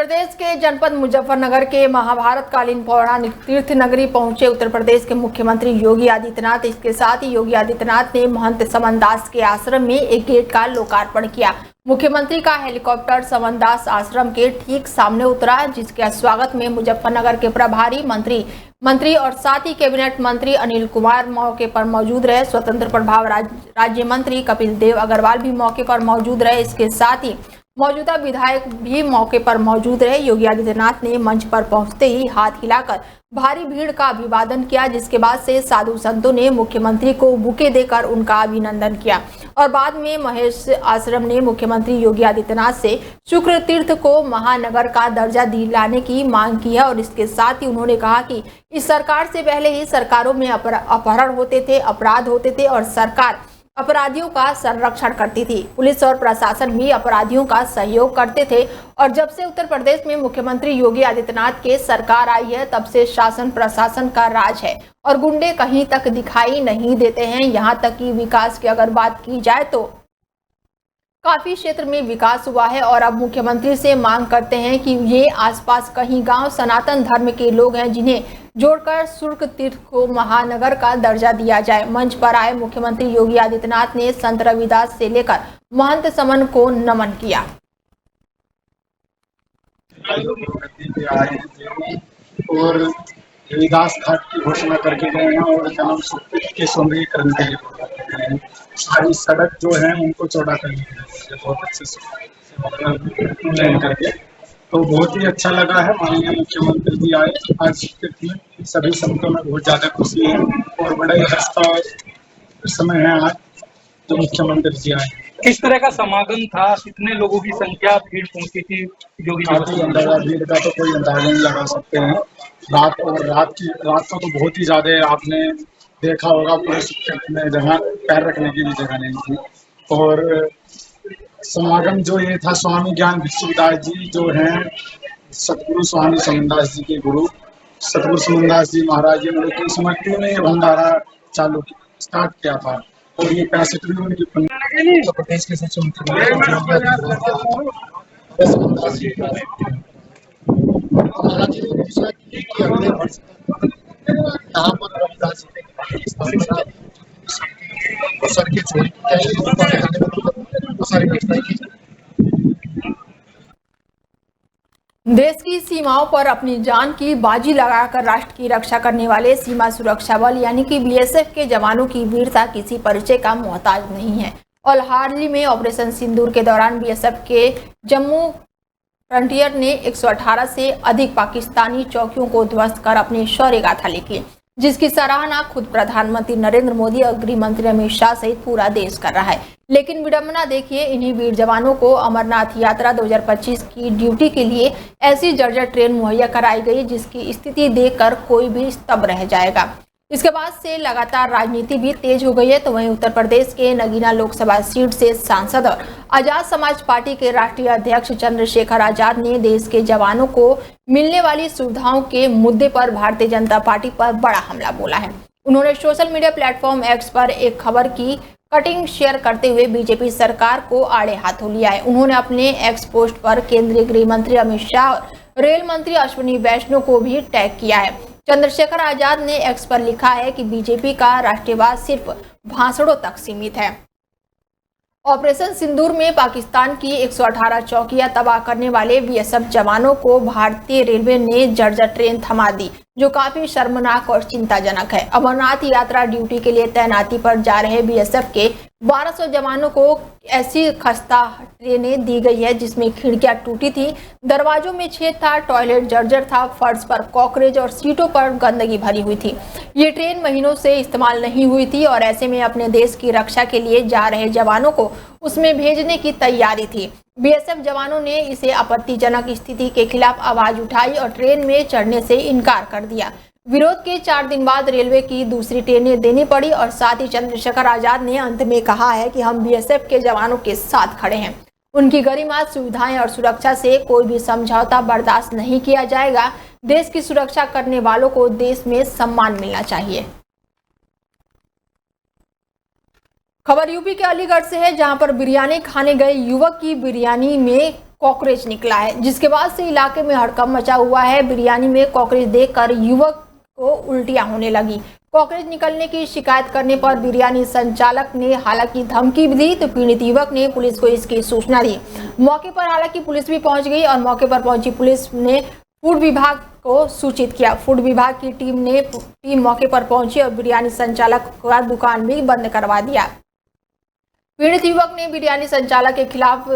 प्रदेश के जनपद मुजफ्फरनगर के महाभारतकालीन पौराणिक तीर्थ नगरी पहुंचे उत्तर प्रदेश के मुख्यमंत्री योगी आदित्यनाथ। इसके साथ ही योगी आदित्यनाथ ने महंत समनदास के आश्रम में एक गेट का लोकार्पण किया। मुख्यमंत्री का हेलीकॉप्टर समनदास आश्रम के ठीक सामने उतरा, जिसके स्वागत में मुजफ्फरनगर के प्रभारी मंत्री और साथ ही कैबिनेट मंत्री अनिल कुमार मौके पर मौजूद रहे। स्वतंत्र प्रभार राज्य मंत्री कपिल देव अग्रवाल भी मौके पर मौजूद रहे। इसके साथ ही मौजूदा विधायक भी मौके पर मौजूद रहे। योगी आदित्यनाथ ने मंच पर पहुंचते ही हाथ हिलाकर भारी भीड़ का अभिवादन किया, जिसके बाद से साधु संतों ने मुख्यमंत्री को बुके देकर उनका अभिनंदन किया और बाद में महेश आश्रम ने मुख्यमंत्री योगी आदित्यनाथ से शुक्र तीर्थ को महानगर का दर्जा दिलाने की मांग की है। और इसके साथ ही उन्होंने कहा कि इस सरकार से पहले ही सरकारों में अपहरण होते थे, अपराध होते थे और सरकार अपराधियों का संरक्षण करती थी। पुलिस और प्रशासन भी अपराधियों का सहयोग करते थे। और जब से उत्तर प्रदेश में मुख्यमंत्री योगी आदित्यनाथ के सरकार आई है, तब से शासन प्रशासन का राज है और गुंडे कहीं तक दिखाई नहीं देते हैं। यहाँ तक कि विकास की अगर बात की जाए तो काफी क्षेत्र में विकास हुआ है। और अब मुख्यमंत्री से मांग करते हैं कि ये आसपास कहीं गांव सनातन धर्म के लोग हैं, जिन्हें जोड़कर शुक्र तीर्थ को महानगर का दर्जा दिया जाए। मंच पर आए मुख्यमंत्री योगी आदित्यनाथ ने संत रविदास से लेकर महंत समन को नमन किया। और रविदास घाट की घोषणा करके गए हैं और जन्म सूत्र के सौंदर्यीकरण के लिए सारी सड़क जो है उनको चौड़ा करने के लिए बहुत अच्छे से करके, तो बहुत ही अच्छा लगा है। माननीय मुख्यमंत्री जी आए आज में, सभी संतों में बहुत ज्यादा खुशी है और बड़ा ही अच्छा समय है आज जो मुख्यमंत्री जी आए। किस तरह का समागम था, कितने लोगों की संख्या भीड़ पहुंची थी? काफी अंदाजा भीड़ का तो कोई अंदाजा नहीं लगा सकते हैं। रात को तो बहुत ही ज्यादा आपने देखा होगा, पूरे में जगह पैर रखने की भी जगह नहीं थी। और समागम जो ये था, स्वामी ज्ञान भिक्षुदास जी जो हैं सतगुरु स्वामी समनदास जी के गुरु, सतगुरु समनदास जी महाराज जी ने स्मृति में ये भंडारा चालू स्टार्ट किया था। और ये 65वीं उनकी उत्तर प्रदेश के सचिव समनदास जी महाराज जी ने घोषणा की कि अगले वर्ष यहाँ पर रविदास जी ने सर के चोरी देश की सीमाओं पर अपनी जान की बाजी लगाकर राष्ट्र की रक्षा करने वाले सीमा सुरक्षा बल यानी कि बीएसएफ के जवानों की वीरता किसी परिचय का मोहताज नहीं है। और हाल ही में ऑपरेशन सिंदूर के दौरान बीएसएफ के जम्मू फ्रंटियर ने 118 से अधिक पाकिस्तानी चौकियों को ध्वस्त कर अपनी शौर्य गाथा लिखी, जिसकी सराहना खुद प्रधानमंत्री नरेंद्र मोदी और गृह मंत्री अमित शाह सहित पूरा देश कर रहा है। लेकिन विडंबना देखिए, इन्हीं वीर जवानों को अमरनाथ यात्रा 2025 की ड्यूटी के लिए ऐसी जर्जर ट्रेन मुहैया कराई गई, जिसकी स्थिति देखकर कोई भी स्तब्ध रह जाएगा। इसके बाद से लगातार राजनीति भी तेज हो गई है। तो वहीं उत्तर प्रदेश के नगीना लोकसभा सीट से सांसद और आजाद समाज पार्टी के राष्ट्रीय अध्यक्ष चंद्रशेखर आजाद ने देश के जवानों को मिलने वाली सुविधाओं के मुद्दे पर भारतीय जनता पार्टी पर बड़ा हमला बोला है। उन्होंने सोशल मीडिया प्लेटफॉर्म एक्स पर एक खबर की कटिंग शेयर करते हुए बीजेपी सरकार को आड़े हाथों लिया है। उन्होंने अपने एक्स पोस्ट पर केंद्रीय गृह मंत्री अमित शाह और रेल मंत्री अश्विनी वैष्णव को भी टैग किया है। चंद्रशेखर आजाद ने एक्स पर लिखा है कि बीजेपी का राष्ट्रवाद सिर्फ भाषणों तक सीमित है। ऑपरेशन सिंदूर में पाकिस्तान की 118 चौकियां तबाह करने वाले बीएसएफ जवानों को भारतीय रेलवे ने जर्जर ट्रेन थमा दी, जो काफी शर्मनाक और चिंताजनक है। अमरनाथ यात्रा ड्यूटी के लिए तैनाती पर जा रहे बीएसएफ के 1200 जवानों को ऐसी खस्ता ट्रेनें दी गई है जिसमें खिड़कियां टूटी थी, दरवाजों में छेद था, टॉयलेट जर्जर था, फर्श पर कॉकरोच और सीटों पर गंदगी भरी हुई थी। ये ट्रेन महीनों से इस्तेमाल नहीं हुई थी और ऐसे में अपने देश की रक्षा के लिए जा रहे जवानों को उसमें भेजने की तैयारी थी। बीएसएफ जवानों ने इसे आपत्तिजनक स्थिति के खिलाफ आवाज उठाई और ट्रेन में चढ़ने से इनकार कर दिया। विरोध के 4 दिन बाद रेलवे की दूसरी ट्रेनें देनी पड़ी और साथ ही चंद्रशेखर आजाद ने अंत में कहा है कि हम बीएसएफ के जवानों के साथ खड़े हैं। उनकी गरिमा, सुविधाएं और सुरक्षा से कोई भी समझौता बर्दाश्त नहीं किया जाएगा। देश की सुरक्षा करने वालों को देश में सम्मान मिलना चाहिए। खबर यूपी के अलीगढ़ से है, जहां पर बिरयानी खाने गए युवक की बिरयानी में कॉकरोच निकला है, जिसके बाद से इलाके में हड़कंप मचा हुआ है। बिरयानी में कॉकरोच देखकर युवक को उल्टियां होने लगी। कॉकरोच निकलने की शिकायत करने पर बिरयानी संचालक ने हालांकि धमकी भी दी, तो पीड़ित युवक ने पुलिस को इसकी सूचना दी। मौके पर हालांकि पुलिस भी पहुंच गई और मौके पर पहुंची पुलिस ने फूड विभाग को सूचित किया। फूड विभाग की टीम मौके पर पहुंची और बिरयानी संचालक का दुकान भी बंद करवा दिया। पीड़ित युवक ने बिरयानी संचालक के खिलाफ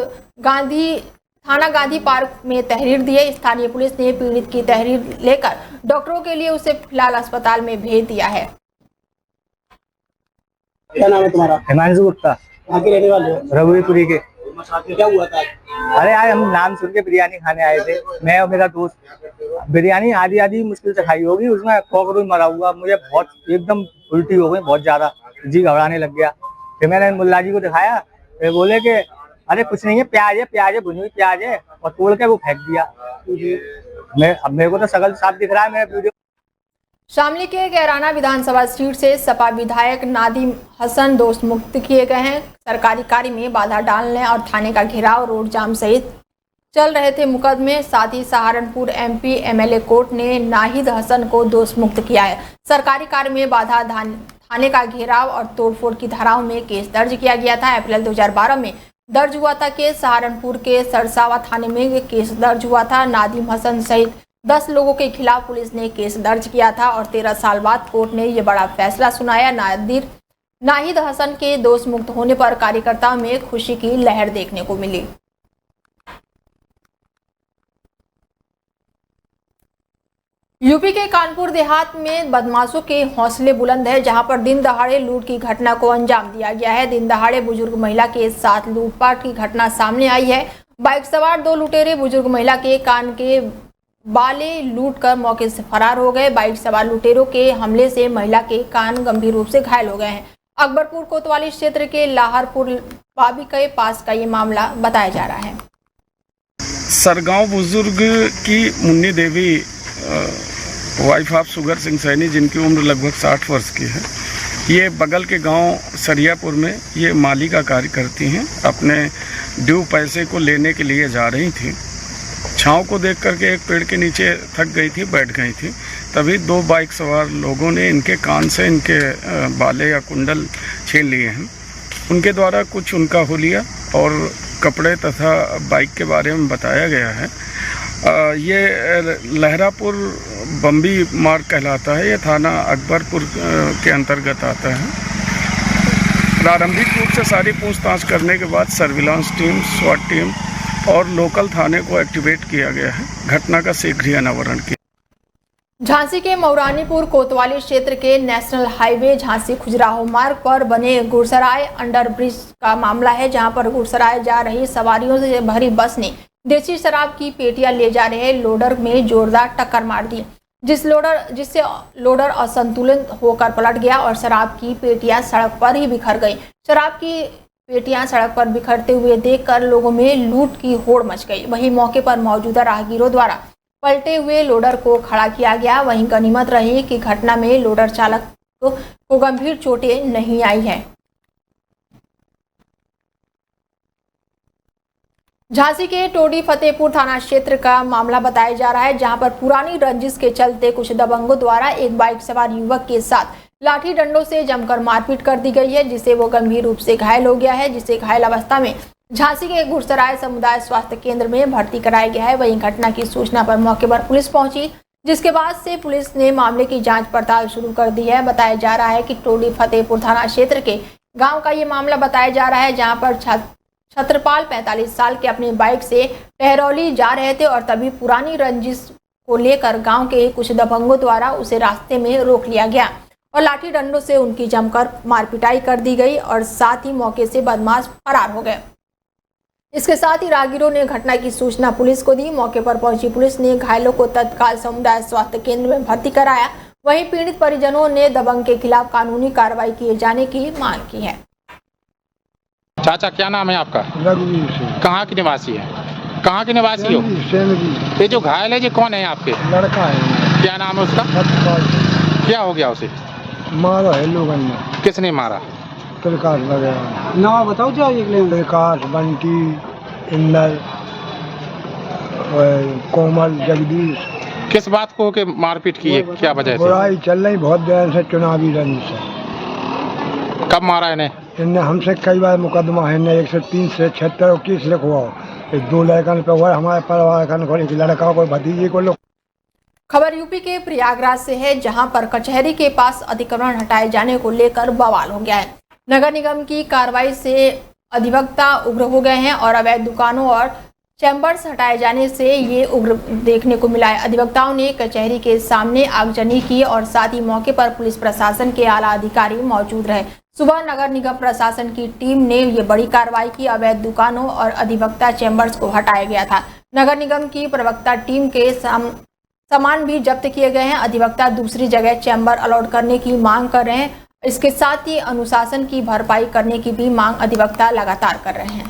थाना गांधी पार्क में तहरीर दी है। स्थानीय पुलिस ने पीड़ित की तहरीर लेकर डॉक्टरों के लिए उसे फिलहाल अस्पताल में भेज दिया है। क्या नाम है तुम्हारा? हिमांशु गुप्ता। कहाँ के रहने वाले हो? रघुवीरपुरी के। क्या हुआ था? अरे आज हम नाम सुन के बिरयानी खाने आए थे, मैं और मेरा दोस्त। बिरयानी आधी मुश्किल से खाई होगी, उसमें कॉकरोच मरा हुआ। मुझे बहुत एकदम उल्टी हो गई, बहुत ज्यादा जी घबराने लग गया। फिर मैंने मुल्ला जी को दिखाया, वे बोले कि अरे कुछ नहीं है, प्याज है, भुनी हुई प्याज है, और तोड़ के वो फेंक दिया। अब मेरे को तो सगल साफ दिख रहा है। मैं वीडियो शामली के कैराना विधानसभा सीट से सपा विधायक नादिम हसन दोष मुक्त किए गए हैं। सरकारी कार्य में बाधा डालने और थाने का घेराव, रोड जाम सहित चल रहे थे मुकदमे। साथ ही सहारनपुर MP MLA कोर्ट ने नाहिद हसन को दोष मुक्त किया है। सरकारी कार्य में बाधा, थाने का घेराव और तोड़फोड़ की धाराओं में केस दर्ज किया गया था। अप्रैल 2012 में दर्ज हुआ था केस। सहारनपुर के सरसावा थाने में केस दर्ज हुआ था। नादिम हसन सहित 10 लोगों के खिलाफ पुलिस ने केस दर्ज किया था और 13 साल बाद कोर्ट ने यह बड़ा फैसला सुनाया। नाहिद हसन के दोष मुक्त होने पर कार्यकर्ताओं में खुशी की लहर देखने को मिली। यूपी के कानपुर देहात में बदमाशों के हौसले बुलंद है, जहां पर दिन दहाड़े लूट की घटना को अंजाम दिया गया है। दिन दहाड़े बुजुर्ग महिला के साथ लूटपाट की घटना सामने आई है। बाइक सवार 2 लुटेरे बुजुर्ग महिला के कान के बाले लूट कर मौके से फरार हो गए। बाइक सवार लुटेरों के हमले से महिला के कान गंभीर रूप से घायल हो गए हैं। अकबरपुर कोतवाली क्षेत्र के लाहरपुर बाबी के पास का ये मामला बताया जा रहा है। सरगांव बुजुर्ग की मुन्नी देवी वाइफ ऑफ सुगर सिंह सैनी, जिनकी उम्र लगभग 60 वर्ष की है, ये बगल के गांव सरियापुर में ये माली का कार्य करती हैं। अपने ड्यू पैसे को लेने के लिए जा रही थी। छाँव को देख करके एक पेड़ के नीचे थक गई थी, बैठ गई थी। तभी 2 बाइक सवार लोगों ने इनके कान से इनके बाले या कुंडल छीन लिए हैं। उनके द्वारा कुछ उनका हुलिया और कपड़े तथा बाइक के बारे में बताया गया है। ये लहरापुर बम्बी मार्ग कहलाता है। ये थाना अकबरपुर के अंतर्गत आता है। प्रारंभिक रूप से सारी पूछताछ करने के बाद सर्विलांस टीम, स्वाट टीम और लोकल थाने को एक्टिवेट किया गया है। घटना का शीघ्र ही अनावरण किया। झांसी के मौरानीपुर कोतवाली क्षेत्र के नेशनल हाईवे झांसी खुजराहो मार्ग पर बने गुरसराय अंडर ब्रिज का मामला है, जहां पर गुरसराय जा रही सवारियों से भरी बस ने देसी शराब की पेटियां ले जा रहे लोडर में जोरदार टक्कर मार दी, जिससे लोडर असंतुलित होकर पलट गया और शराब की पेटियां सड़क पर ही बिखर गई। शराब की पेटियां सड़क पर बिखरते हुए देखकर लोगों में लूट की होड़ मच गई। वहीं मौके पर मौजूदा राहगीरों द्वारा पलटे हुए लोडर को खड़ा किया गया। वहीं गनीमत रही कि घटना में लोडर चालक को गंभीर चोटें नहीं आई है। झांसी के टोडी फतेहपुर थाना क्षेत्र का मामला बताया जा रहा है, जहां पर पुरानी रंजिश के चलते कुछ दबंगों द्वारा एक बाइक सवार युवक के साथ लाठी डंडों से जमकर मारपीट कर दी गई है, जिससे वो गंभीर रूप से घायल हो गया है, जिसे घायल अवस्था में झांसी के गुरसराय समुदाय स्वास्थ्य केंद्र में भर्ती कराया गया है। वहीं घटना की सूचना पर मौके पर पुलिस पहुंची, जिसके बाद से पुलिस ने मामले की जांच पड़ताल शुरू कर दी है। बताया जा रहा है कि टोडी फतेहपुर थाना क्षेत्र के गाँव का ये मामला बताया जा रहा है, जहाँ पर छत्रपाल 45 साल के अपनी बाइक से टहरौली जा रहे थे और तभी पुरानी रंजिश को लेकर गांव के कुछ दबंगों द्वारा उसे रास्ते में रोक लिया गया और लाठी डंडों से उनकी जमकर मारपिटाई कर दी गई और साथ ही मौके से बदमाश फरार हो गए। इसके साथ ही राहगीरों ने घटना की सूचना पुलिस को दी। मौके पर पहुंची पुलिस ने घायलों को तत्काल समुदाय स्वास्थ्य केंद्र में भर्ती कराया। वहीं पीड़ित परिजनों ने दबंग के खिलाफ कानूनी कार्रवाई किए जाने की मांग की है। चाचा, क्या नाम है आपका? रघुवीर सिंह। कहाँ के निवासी है? कहाँ के निवासी हो? ये जो घायल है, ये कौन है आपके? लड़का है। क्या नाम है उसका? क्या हो गया उसे? मारा है लोगों ने। किसने मारा? प्रकाश वगैरह। नाम बताओ। प्रकाश, बंटी, इंदर, कोमल, जगदीश। किस बात को के मारपीट की है, क्या वजह से? बुराई चल रही बहुत देर से, चुनावी रंज से। कब मारा इन्हें? इनने हमसे कई बार मुकदमा है, इन्हें 103 से 76 और 21 लिखवाओ। 2 लड़कन पे हुआ, हमारे परिवार का एक लड़का को, भतीजे को लोग। खबर यूपी के प्रयागराज से है, जहां पर कचहरी के पास अतिक्रमण हटाए जाने को लेकर बवाल हो गया है। नगर निगम की कार्रवाई से अधिवक्ता उग्र हो गए हैं और अवैध दुकानों और चैम्बर्स हटाए जाने से ये उग्र देखने को मिला है। अधिवक्ताओं ने कचहरी के सामने आगजनी की और साथ ही मौके पर पुलिस प्रशासन के आला अधिकारी मौजूद रहे। सुबह नगर निगम प्रशासन की टीम ने ये बड़ी कार्रवाई की। अवैध दुकानों और अधिवक्ता चैम्बर्स को हटाया गया था। नगर निगम की प्रवक्ता टीम के सामान भी जब्त किए गए हैं। अधिवक्ता दूसरी जगह चैम्बर अलॉट करने की मांग कर रहे हैं। इसके साथ ही अनुशासन की भरपाई करने की भी मांग अधिवक्ता लगातार कर रहे हैं।